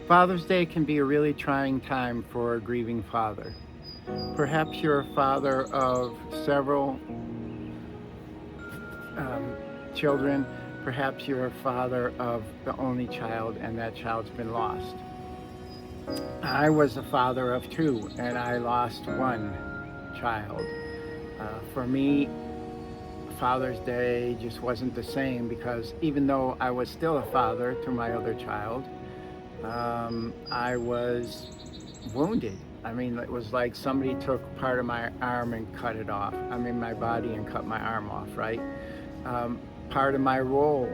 Father's Day can be a really trying time for a grieving father. Perhaps you're a father of several um, children. Perhaps you're a father of the only child and that child's been lost. I was a father of two and I lost one child. For me, Father's Day just wasn't the same because even though I was still a father to my other child, I was wounded. I mean, it was like somebody took part of my arm and cut it off. I mean, my body and cut my arm off, right? Part of my role,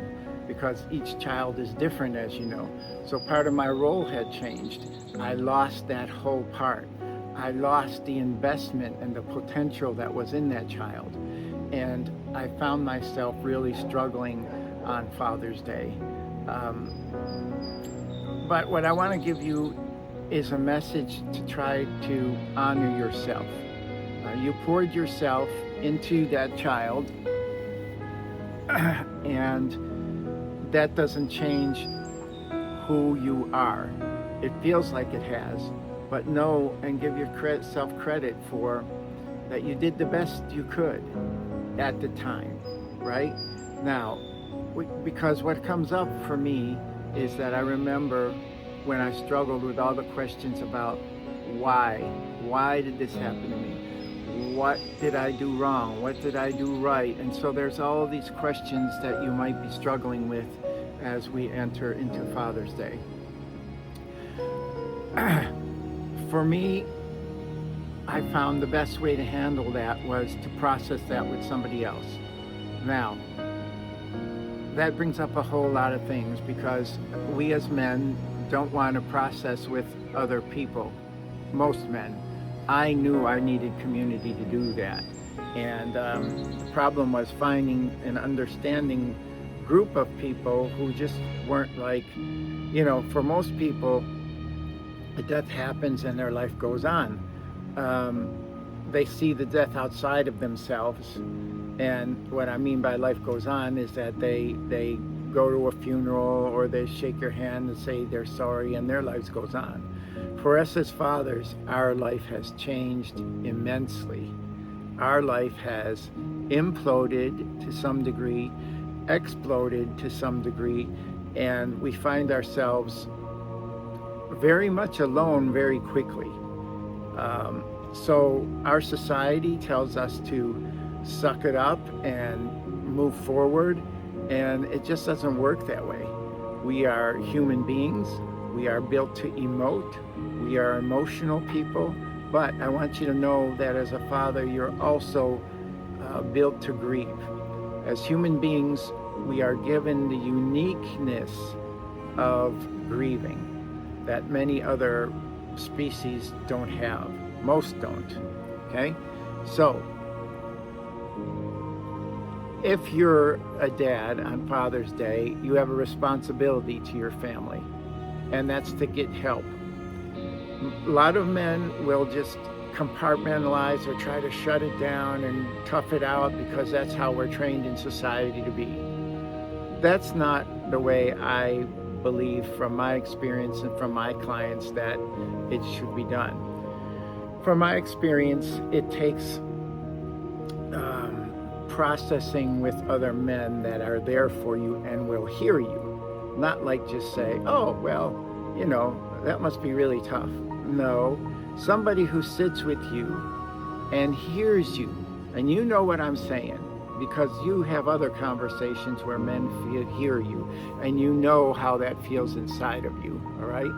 because each child is different, as you know. So part of my role had changed. I lost that whole part. I lost the investment and the potential that was in that child. And I found myself really struggling on Father's Day. Um, but what I want to give you is a message to try to honor yourself. You poured yourself into that child, and that doesn't change who you are. It feels like it has, but know and give yourself credit for that you did the best you could at the time, right? Now, because what comes up for me is that I remember when I struggled with all the questions about why. Why did this happen to me? What did I do wrong? What did I do right? And so there's all of these questions that you might be struggling with as we enter into Father's Day. For me, I found the best way to handle that was to process that with somebody else. Now, that brings up a whole lot of things because we as men don't want to process with other people. Most men. I knew I needed community to do that. And the problem was finding an understanding group of people who just weren't like, for most people, a death happens and their life goes on. They see the death outside of themselves. And what I mean by life goes on is that they go to a funeral or they shake your hand and say they're sorry and their lives goes on. For us as fathers, our life has changed immensely. Our life has imploded to some degree, exploded to some degree, and we find ourselves very much alone very quickly. So our society tells us to suck it up and move forward, and it just doesn't work that way. We are human beings. We are built to emote. We are emotional people, but I want you to know that as a father, you're also built to grieve. As human beings, we are given the uniqueness of grieving that many other species don't have. Most don't, okay? So, if you're a dad on Father's Day, you have a responsibility to your family, and that's to get help. A lot of men will just compartmentalize or try to shut it down and tough it out because that's how we're trained in society to be. That's not the way I believe from my experience and from my clients that it should be done. From my experience, it takes processing with other men that are there for you and will hear you. Not like just say, oh, well, that must be really tough. No, somebody who sits with you and hears you, and you know what I'm saying, because you have other conversations where men hear you, and you know how that feels inside of you, all right?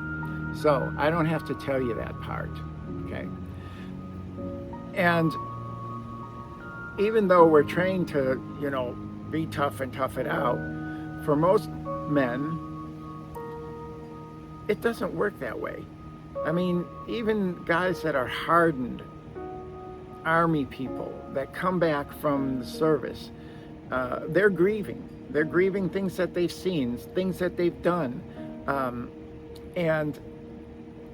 So I don't have to tell you that part, okay? And even though we're trained to, be tough and tough it out, for most men, it doesn't work that way. I mean, even guys that are hardened Army people that come back from the service, they're grieving. They're grieving things that they've seen, things that they've done. And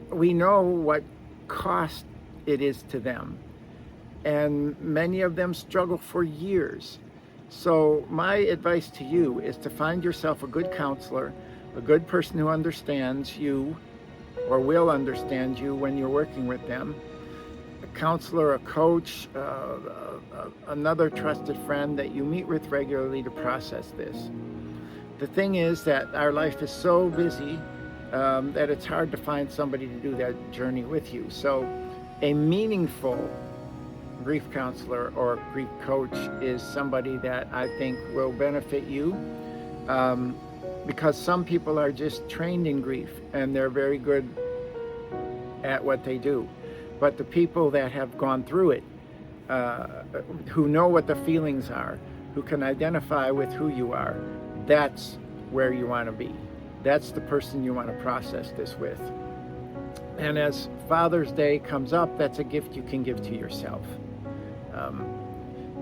we know what cost it is to them. And many of them struggle for years. So my advice to you is to find yourself a good counselor, a good person who understands you, or will understand you when you're working with them. A counselor, a coach, another trusted friend that you meet with regularly to process this. The thing is that our life is so busy that it's hard to find somebody to do that journey with you. So a meaningful grief counselor or grief coach is somebody that I think will benefit you, because some people are just trained in grief and they're very good at what they do. But the people that have gone through it, who know what the feelings are, who can identify with who you are, that's where you want to be. That's the person you want to process this with. And as Father's Day comes up, that's a gift you can give to yourself.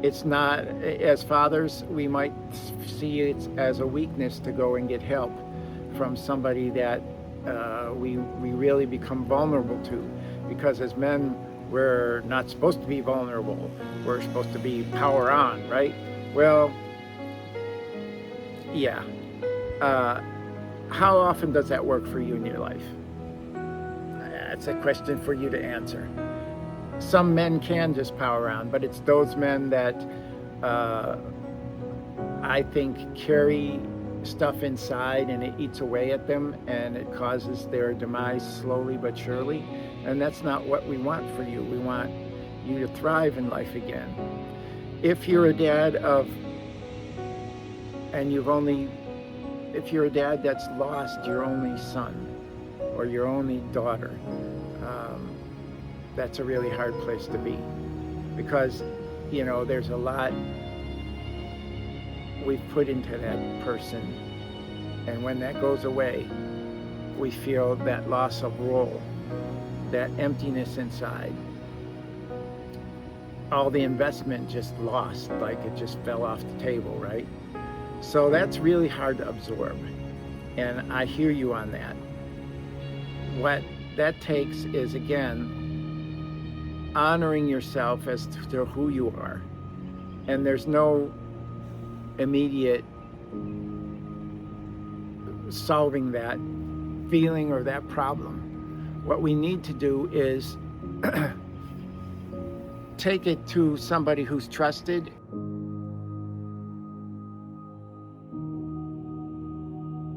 It's not, as fathers, we might see it as a weakness to go and get help from somebody that we really become vulnerable to. Because as men, we're not supposed to be vulnerable. We're supposed to be power on, right? Well, yeah. How often does that work for you in your life? That's a question for you to answer. Some men can just power on, but it's those men that I think carry stuff inside and it eats away at them and it causes their demise slowly but surely. And that's not what we want for you. We want you to thrive in life again. If you're a dad if you're a dad that's lost your only son or your only daughter, that's a really hard place to be, because there's a lot we've put into that person, and when that goes away, we feel that loss of role, that emptiness inside, all the investment just lost, like it just fell off the table, right? So that's really hard to absorb, and I hear you on that. What that takes is, again, honoring yourself as to who you are, and there's no immediate solving that feeling or that problem. What we need to do is take it to somebody who's trusted